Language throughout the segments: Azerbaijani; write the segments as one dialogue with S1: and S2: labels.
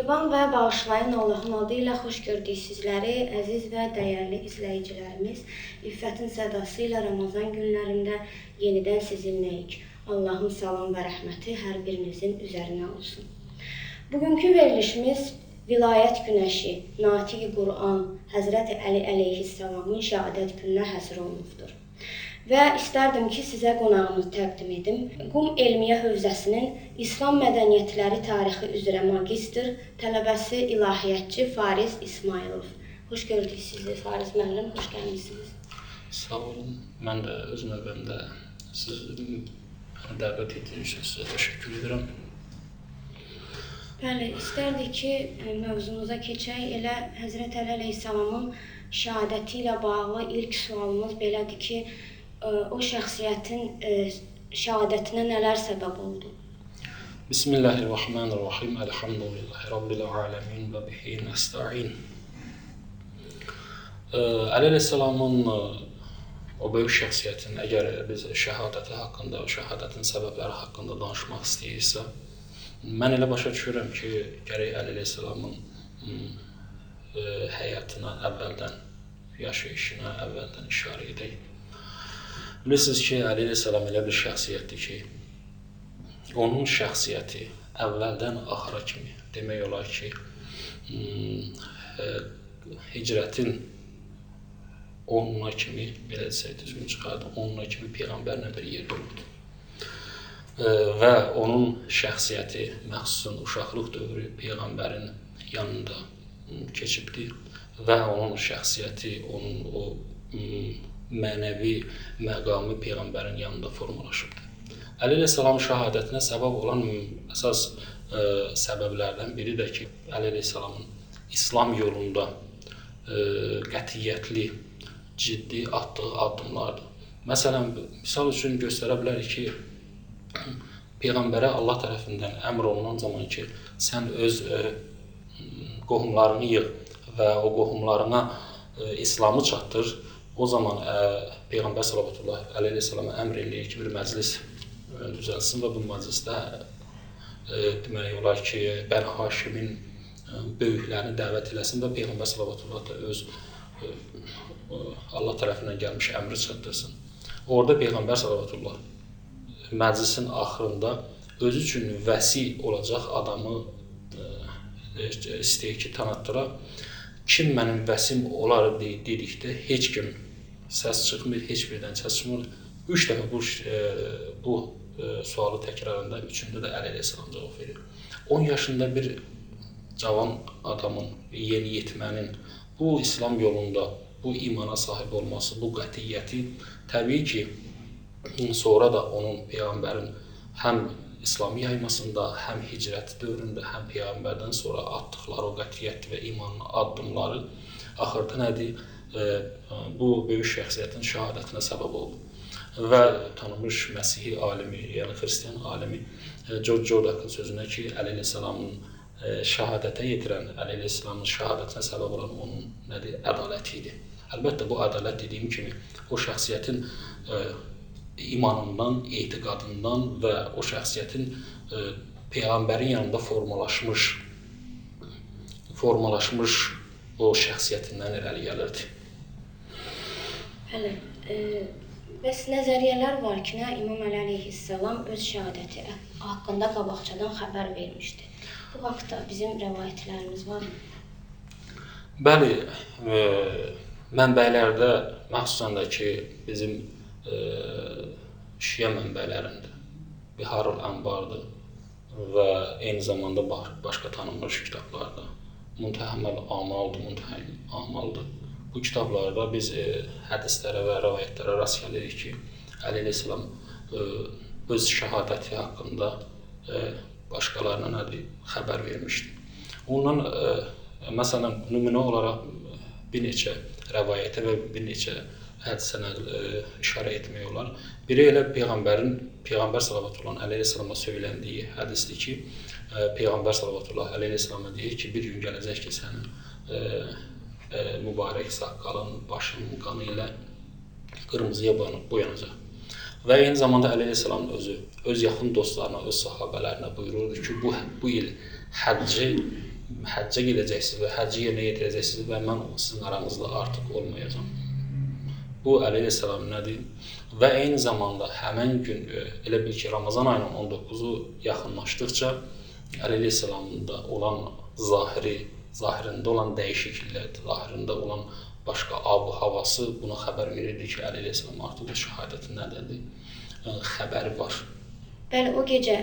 S1: Mehriban və bağışlayan Allahın adı ilə xoş gördük sizləri, əziz və dəyərli izləyicilərimiz. İffətin sədası ilə Ramazan günlərində yenidən sizinləyik. Allahın salam və rəhməti hər birinizin üzərinə olsun. Bugünkü verilişimiz Vilayət Günəşi, Natiq-i Quran, Həzrəti Əli əleyhissalamın şəhadət gününə həsr olunubdur. Və istərdim ki, sizə qonağımızı təqdim edim. Qum Elmiyyə Hövzəsinin İslam Mədəniyyətləri Tarixi üzrə magistr, tələbəsi ilahiyyatçı Fariz İsmailov. Xoş gördük sizi, Fariz müəllim, xoş gəlmişsiniz.
S2: Sağ olun, mən də öz növbəmdə sizi dəvət etdiyiniz üçün sizə təşəkkür edirəm.
S1: Bəli, istərdik ki, mövzumuza keçək. Elə Həzrət Əli əleyhissalamın şəhadəti ilə bağlı ilk sualımız belədir ki, o şəxsiyyətin şəhadətinə nələr səbəb oldu?
S2: Bismillahirrahmanirrahim. Elhamdülillahi Rabbil aləmin və bihi nəstə'in. Əli əleyhissalamın o böyük şəxsiyyətin, əgər biz şəhadəti haqqında, şəhadətin səbəbləri haqqında danışmaq istəyirsə, mən elə başa düşürəm ki, gərək Əli əleyhissalamın həyatına əvvəldən, yaşayışına əvvəldən işarə edək. Bilirsiniz ki, Əli əleyhissalam elə bir şəxsiyyətdir ki, onun şəxsiyyəti əvvəldən axıra kimi, demək olar ki, hicrətin 10-una kimi, belə desək düzgün çıxardı, 10-una kimi Peyğəmbərlə bir yerdə oldu. Və onun şəxsiyyəti məxsusən uşaqlıq dövrü Peyğəmbərin yanında keçibdir və onun şəxsiyyəti, onun o mənəvi məqamı Peyğəmbərin yanında formalaşıbdır. Əli əleyhissalamın şəhadətinə səbəb olan əsas səbəblərdən biri də ki, Əli əleyhissalamın İslam yolunda qətiyyətli, ciddi atdığı addımlardır. Məsələn, misal üçün göstərə bilərik ki, Peyğəmbərə Allah tərəfindən əmr olunan zaman ki, sən öz qohumlarını yığ və o qohumlarına İslamı çatdır, o zaman Peyğəmbər sallallahu əleyhi əmr eləyir ki, bir məclis düzəlsin və bu məclisdə demək olar ki, Bəni Haşimin böyüklərini dəvət eləsin və Peyğəmbər sallallahu da öz Allah tərəfindən gəlmiş əmri çatdırsın. Orada Peyğəmbər sallallahu məclisin axırında özü üçün vəsi olacaq adamı istəyir ki, tanıtdıra. Kim mənim vəsim olar dedikdə heç kim səs çıxmır, heç birdən səs çıxmır. 3 dəfə bu sualı təkrarında, 3-ündə də Əli əleyhissalam cavab verir. 10 yaşında bir cavan adamın, yeni yetmənin bu İslam yolunda, bu imana sahib olması, bu qətiyyəti təbii ki, sonra da onun Peyğəmbərin həm İslamı yaymasında, həm hicrət dövründə, həm Peyğəmbərdən sonra atdıqları o qətiyyət və imanın addımları axırda nədir? Bu böyük şəxsiyyətin şəhadətinə səbəb oldu. Və tanınmış Məsihi alimi, yəni Xristiyan alimi George Jordakın sözünə ki, Əli əleyhissalamın şəhadətə yetirən, Əli əleyhissalamın şəhadətinə səbəb olan onun nədir? Ədaləti idi. Əlbəttə, bu ədalət dediyim kimi, o şəxsiyyətin imanından, etiqadından və o şəxsiyyətin Peyğəmbərin yanında formalaşmış o şəxsiyyətindən irəli gəlirdi.
S1: Bəli, bəs nəzəriyyələr var ki, İmam Əli əleyhissalam öz şəhadəti haqqında qabaqcadan xəbər vermişdi. Bu haqda bizim rəvayətlərimiz varmı?
S2: Bəli, mənbələrdə, məxsusən də ki, bizim şiə mənbələrində Biharul Anbardır və eyni zamanda başqa tanınmış kitablarda Muntəhəməl Amaldır. Bu kitablarda biz hədislərə və rəvayətlərə rast gəlirik ki, Əli əleyhissalam öz şəhadəti haqqında başqalarına xəbər vermişdi. Ondan, məsələn, nümunə olaraq bir neçə rəvayətə və bir neçə hədisə işarə etmək olar. Biri elə Peyğəmbər sallallahu əleyhissalama söyləndiyi hədisdir ki, Peyğəmbər sallallahu əleyhissalama deyir ki, bir gün gələcək ki, sənin mübarək saqqalın, başının qanı ilə qırmızıya boyanacaq. Və eyni zamanda Əli əleyhissalamın özü, öz yaxın dostlarına, öz sahabələrinə buyururdu ki, bu il həcci həccə gedəcəksiniz və həcci yerinə yetirəcəksiniz və mən sizin aranızda artıq olmayacağam. Bu Əli əleyhissalam nədir? Və eyni zamanda həmin gün elə bil ki, Ramazan ayının 19-u yaxınlaşdıqca Əli əleyhissalamın da olan zahirində olan dəyişikliklər, zahirində olan başqa ab-ı havası buna xəbər verirdi ki, Əli əleyhissalam artıq o şəhadətin nədədir? Xəbəri var.
S1: Bəli, o gecə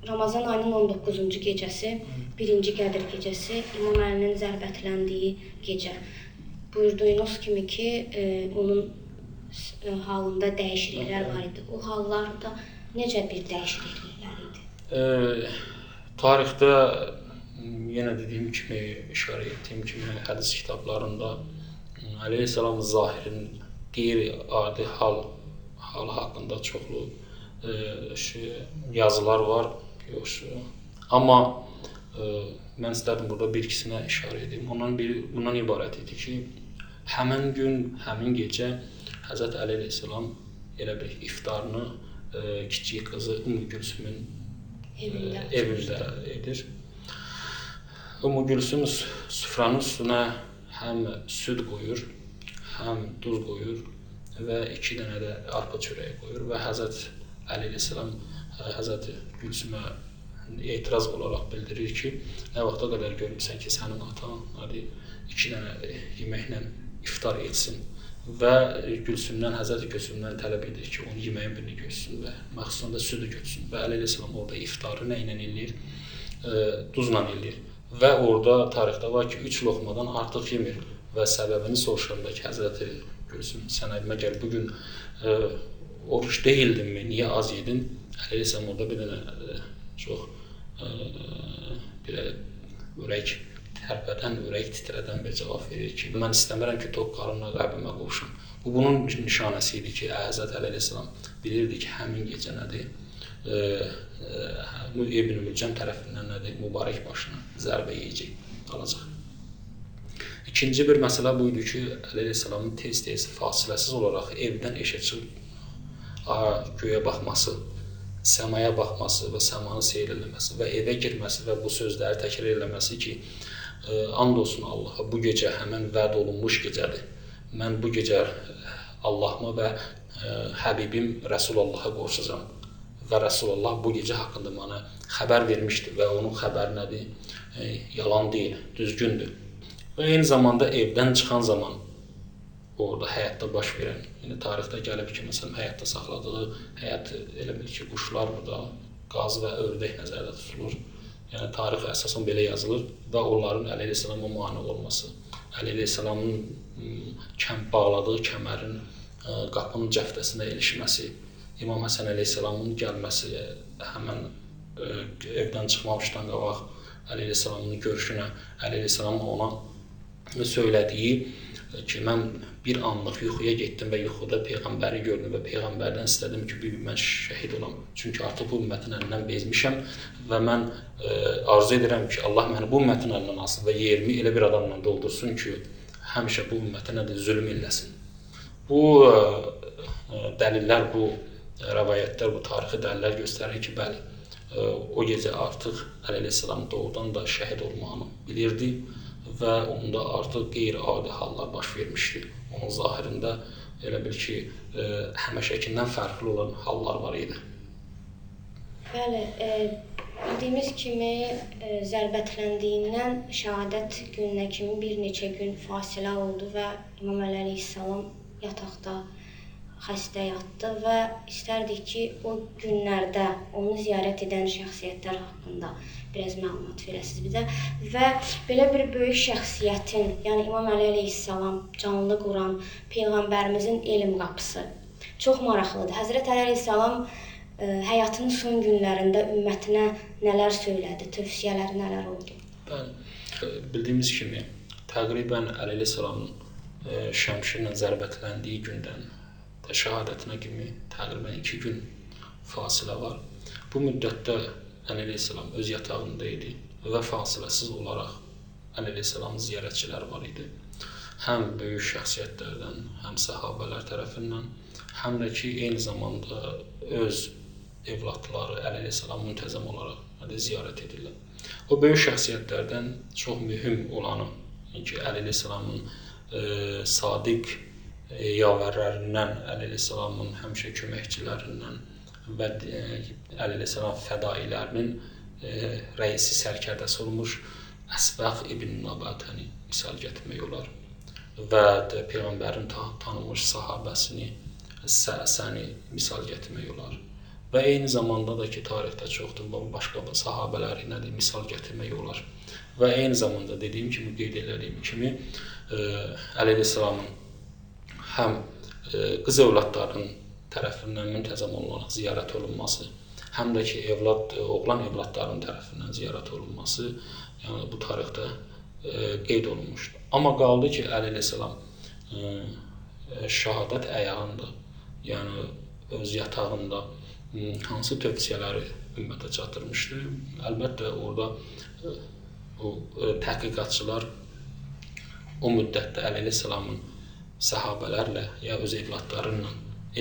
S1: Ramazan ayının 19-cu gecəsi, 1-ci Qədir gecəsi, İmam Əlinin zərbətləndiyi gecə. Buyurduğunuz kimi ki, onun halında dəyişikliklər var idi. O hallarda necə bir dəyişikliklər idi?
S2: Tarixdə yenə dediyim kimi, işarə etdiyim kimi hədis kitablarında Əli əleyhissalamın zahirin qeyri-adi hal haqqında çoxlu yazılar var. Amma mən istərdim burada bir ikisinə işarə edeyim. Bundan ibarət idi ki, həmin gün, həmin gecə Həzrət Əli əleyhissalam elə bir iftarını kiçik qızı Ümmü Gülsümün evində edir. Ümmü Gülsüm süfranın üstünə həm süd qoyur, həm duz qoyur və 2 dənə də arpa çörəyi qoyur və Həzrət Əli əleyhissalam Həzrət Gülsümə etiraz olaraq bildirir ki, nə vaxta qədər görmüsən ki, sənin atan 2 dənə yeməklə iftar etsin və Həzrət Gülsümdən tələb edir ki, onu yeməyin birini götürsün və məxsusunda südü götürsün və Əli əleyhissalam orada iftarı nə ilə eləyir? Duzla eləyir və orada tarixdə var ki, 3 loxmadan artıq yemir və səbəbini soruşanda ki, Həzrət Gülsüm, sən məgər bugün oruç deyildinmi, niyə az yedin? Əli əleyhissalam orada bir dənə çox ürək tərpədən, ürək titrədən bir cavab verir ki, mən istəmirəm ki, tok qarınla qəbrimə qovuşum. Bu, bunun nişanəsi idi ki, Həzrət Əli əleyhissalam bilirdi ki, həmin gecə nədir? İbn-i Mülcəm tərəfindən nədir? Mübarək başına zərbə yeyəcək, alacaq. İkinci bir məsələ bu idi ki, Əli əleyhissalamın tez-tez, fasiləsiz olaraq evdən eşə çıxıb göyə baxması, səmaya baxması və səmanı seyr eləməsi və evə girməsi və bu sözləri təkrar eləməsi ki, and olsun Allaha, bu gecə həmən vəd olunmuş gecədir. Mən bu gecə Allahıma və Həbibim Rəsulullaha qovuşacam və Rəsulullah bu gecə haqqında mənə xəbər vermişdir və onun xəbəri nədir? Yalan deyil, düzgündür. Və eyni zamanda evdən çıxan zaman orada həyatda baş verən, yəni tarixdə gəlib ki, məsələn, həyatda saxladığı həyat elə bil ki, quşlar burada, qaz və ördək nəzərdə tutulur. Yəni tarix əsasən belə yazılır və onların Əli əleyhissalama mane olması, Əli əleyhissalamın bağladığı kəmərin qapının cəftəsinə ilişməsi, İmam Həsən əleyhissalamın gəlməsi, həmən evdən çıxmamışdan qabaq Əli əleyhissalamın görüşünə, Əli əleyhissalamın ona söylədiyi ki, mən bir anlıq yuxuya getdim və yuxuda Peyğəmbəri gördüm və Peyğəmbərdən istədim ki, mən şəhid olam. Çünki artıq bu ümmətin əlindən bezmişəm və mən arzu edirəm ki, Allah məni bu ümmətin əlindən alsın və yerimi elə bir adamla doldursun ki, həmişə bu ümmətə zülm eləsin. Bu dəlillər, bu rəvayətlər, bu tarixi dəlillər göstərir ki, bəli, o gecə artıq Əli əleyhissalam doğrudan da şəhid olmağını bilirdi və onda artıq qeyri-adi hallar baş vermişdi. Onun zahirində elə bil ki, həməşəkindən fərqli olan hallar var idi.
S1: Bəli, bildiyimiz kimi zərbətləndiyindən şəhadət gününə kimi bir neçə gün fasilə oldu və İmam Əli əleyhissalam yataqda xəstə yatdı və istərdik ki, o günlərdə onu ziyarət edən şəxsiyyətlər haqqında biraz məlumat verəsiniz bizə və belə bir böyük şəxsiyyətin, yəni İmam Əli əleyhissalam, canlı Quran, Peyğəmbərimizin elm qapısı çox maraqlıdır. Həzrət Əli əleyhissalam həyatının son günlərində ümmətinə nələr söylədi, tövsiyələri nələr oldu?
S2: Bildiyimiz kimi, təqribən Əli əleyhissalamın şəmşirlə zərbətləndiyi gündən şəhadətinə kimi təqribən 2 gün fasilə var. Bu müddətdə Əli əleyhissalam öz yatağında idi və fasiləsiz olaraq Əli əleyhissalamın ziyarətçiləri var idi. Həm böyük şəxsiyyətlərdən, həm səhabələr tərəfindən, həm də ki, eyni zamanda öz evlatları Əli əleyhissalam müntəzəm olaraq ziyarət edirlər. O böyük şəxsiyyətlərdən çox mühüm olanı ki, Əli əleyhissalamın sadiq yavərlərindən, Əli əleyhissalamın həmişə köməkçilərindən və Əli əleyhissalam fədailərinin rəisi sərkərdəsi olmuş Əsbəq ibn Nabatəni misal gətirmək olar və Peyğəmbərin tanınmış sahabəsini Səsəni misal gətirmək olar və eyni zamanda da ki, tarixdə çoxdur, başqa sahabələri misal gətirmək olar və eyni zamanda dediyim kimi, qeyd etdiyim kimi Əli əleyhissalamın həm qız övladlarının tərəfindən müntəzəm olaraq ziyarət olunması, həm də ki, oğlan övladlarının tərəfindən ziyarət olunması, yəni bu tarixdə qeyd olunmuşdur. Amma qaldı ki, Əli əleyhissalam şəhadət əyağında, yəni öz yatağında hansı tövsiyələri ümmətə çatdırmışdır? Əlbəttə, orada təhqiqatçılar o müddətdə Əli əleyhissalamın səhabələrlə ya öz evladları ilə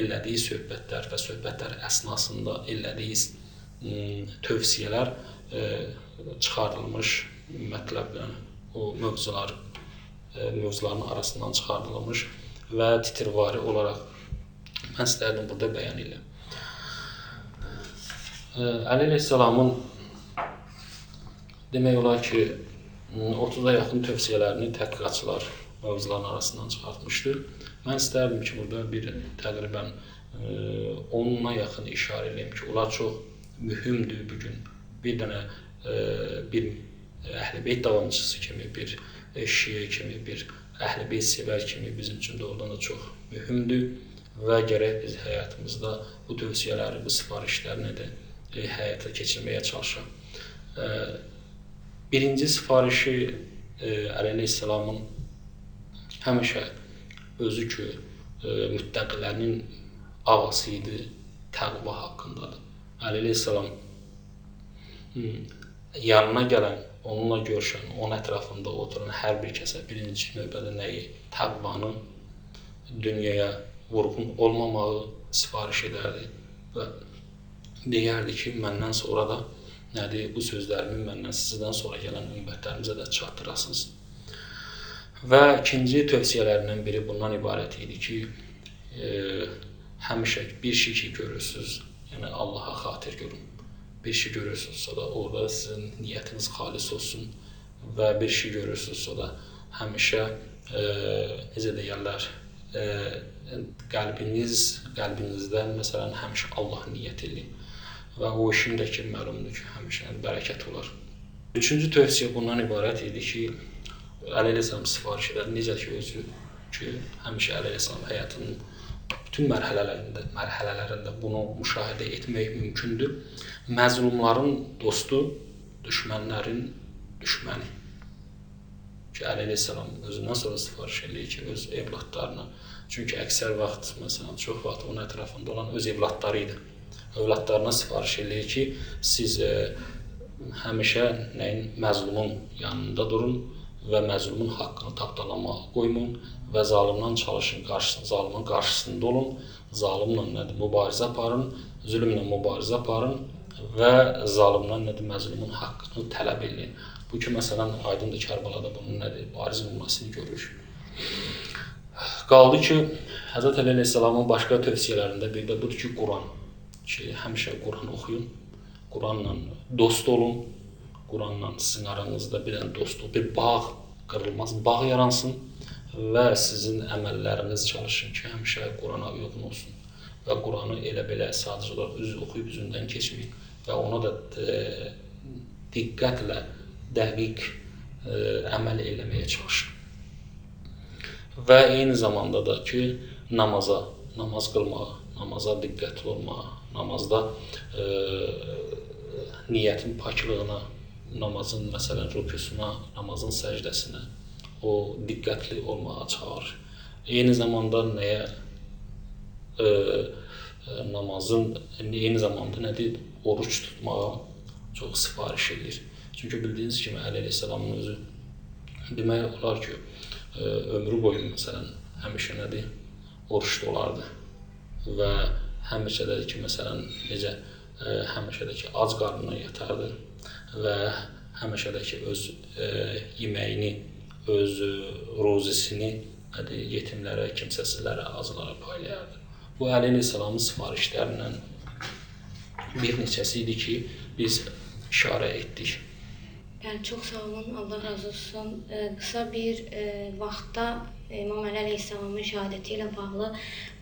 S2: elədiyi söhbətlər və söhbətlər əsnasında elədiyi tövsiyələr çıxardılmış, mətləbdən o mövzuların arasından çıxardılmış və titirvari olaraq mən istərdim burada bəyan edəm. Əli əleyhissalamın demək olar ki, 30-a yaxın tövsiyələrini təhqiqatçılar mövzuların arasından çıxartmışdır. Mən istərdim ki, burada təqribən 10-a yaxın işarə edeyim ki, onlar çox mühümdür bugün. Bir dənə bir Əhl-i-Beyt davamçısı kimi, bir şiə kimi, bir Əhl-i-Beyt sevər kimi bizim üçün doğrudan da çox mühümdür və gərək biz həyatımızda bu tövsiyələri, bu sifarişlərini də həyata keçirməyə çalışaq. Birinci sifarişi Əli əleyhissalamın həmişə özü ki, müttəqilərin ağası idi, təqva haqqındadır. Əli əleyhissalam yanına gələn, onunla görüşən, onun ətrafında oturan hər bir kəsə birinci növbədə nəyi? Təqvanın dünyaya vurğun olmamağı sifariş edərdi və deyərdi ki, məndən sonra da nədir, bu sözlərimi məndən sizdən sonra gələn ümmətlərimizə də çatdırasınız. Və ikinci tövsiyələrindən biri bundan ibarət idi ki, həmişə bir şey ki görürsünüz, yəni Allaha xatir görün. Bir şey görürsünüzsə da orada sizin niyyətiniz xalis olsun və bir şey görürsünüzsə da həmişə, necə deyərlər, qəlbinizdən məsələn həmişə Allah niyyət edin və o işin də ki, məlumdur ki, həmişə bərəkət olar. Üçüncü tövsiyə bundan ibarət idi ki, Əli əleyhissalam sifariş edər. Necə ki, özü ki, həmişə Əli əleyhissalam həyatının bütün mərhələlərində bunu müşahidə etmək mümkündür. Məzlumların dostu, düşmənlərin düşməni. Ki, Əli əleyhissalam özündən sonra sifariş edir ki, öz evladlarına. Çünki əksər vaxt, məsələn, çox vaxt onun ətrafında olan öz evladları idi. Övladlarına sifariş edir ki, siz həmişə məzlumun yanında durun və məzlumun haqqını tapdalamağa qoymayın və zalimdən çalışın, zalimin qarşısında olun, zalimlə mübarizə aparın, zülmlə mübarizə aparın və zalimdən məzlumun haqqını tələb edin. Bu ki, məsələn, aydındır Kərbalada bunun bariz olmasını görürük. Qaldı ki, Həzrət Əli əleyhissalamın başqa tövsiyələrində bir də budur ki, Quran. Ki, həmişə Quran oxuyun, Quranla dost olun, Quranla sizin aranızda bir dənə dostluq, bir bağ, qırılmaz bağ yaransın və sizin əməlləriniz çalışın ki, həmişə Qurana uyğun olsun və Quranı elə belə sadəcə olaraq oxuyub üzündən keçməyin və ona da diqqətlə, dəqiq əməl eləməyə çalışın. Və eyni zamanda da ki, namaz qılmağa, namaza diqqətli olmağa, namazda niyyətin paklığına, namazın məsələn rükûsuna, namazın səcdəsinə o diqqətli olmağa çağırır. Eyni zamanda eyni zamanda nədir? Oruç tutmağa çox sifariş edir. Çünki bildiyiniz kimi Əli əleyhissalamın özü demək olar ki, ömrü boyu məsələn həmişə nədir? Oruçda olardı və həmişə də ki, məsələn, necə həmişə də ki, ac qarnına yatardı və həmişədəki öz yeməyini, öz rozisini yetimlərə, kimsəsizlərə, acılara paylayardı. Bu əleyhissalamın sifarişlərindən bir neçəsi idi ki, biz işarə etdik.
S1: Yəni, çox sağ olun, Allah razı olsun. Qısa bir vaxtda İmam Əli Əleyhisselamın şəhadəti ilə bağlı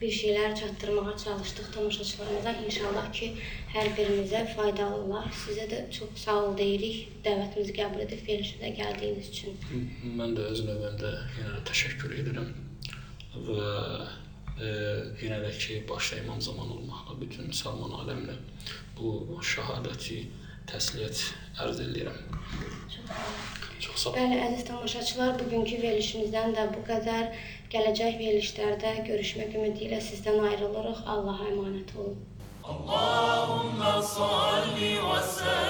S1: bir şeylər çatdırmağa çalışdıq tamaşaçılarımıza. İnşallah ki, hər birimizə faydalı olar. Sizə də çox sağ ol deyirik, dəvətimizi qəbul edib verilişə gəldiyiniz üçün.
S2: Mən də öz növbəmdə yenə də təşəkkür edirəm və yenə də ki, başda imam zaman olmaqla bütün müsəlman aləminə bu şəhadəti təsliyyət ərz edirəm. Çox sağ olun.
S1: Bəli, əziz tamaşaçılar, bugünkü verilişimizdən də bu qədər. Gələcək verilişlərdə görüşmək ümidi ilə sizdən ayrılırıq. Allah'a əmanət olun.
S3: Allahümme salli və səlim.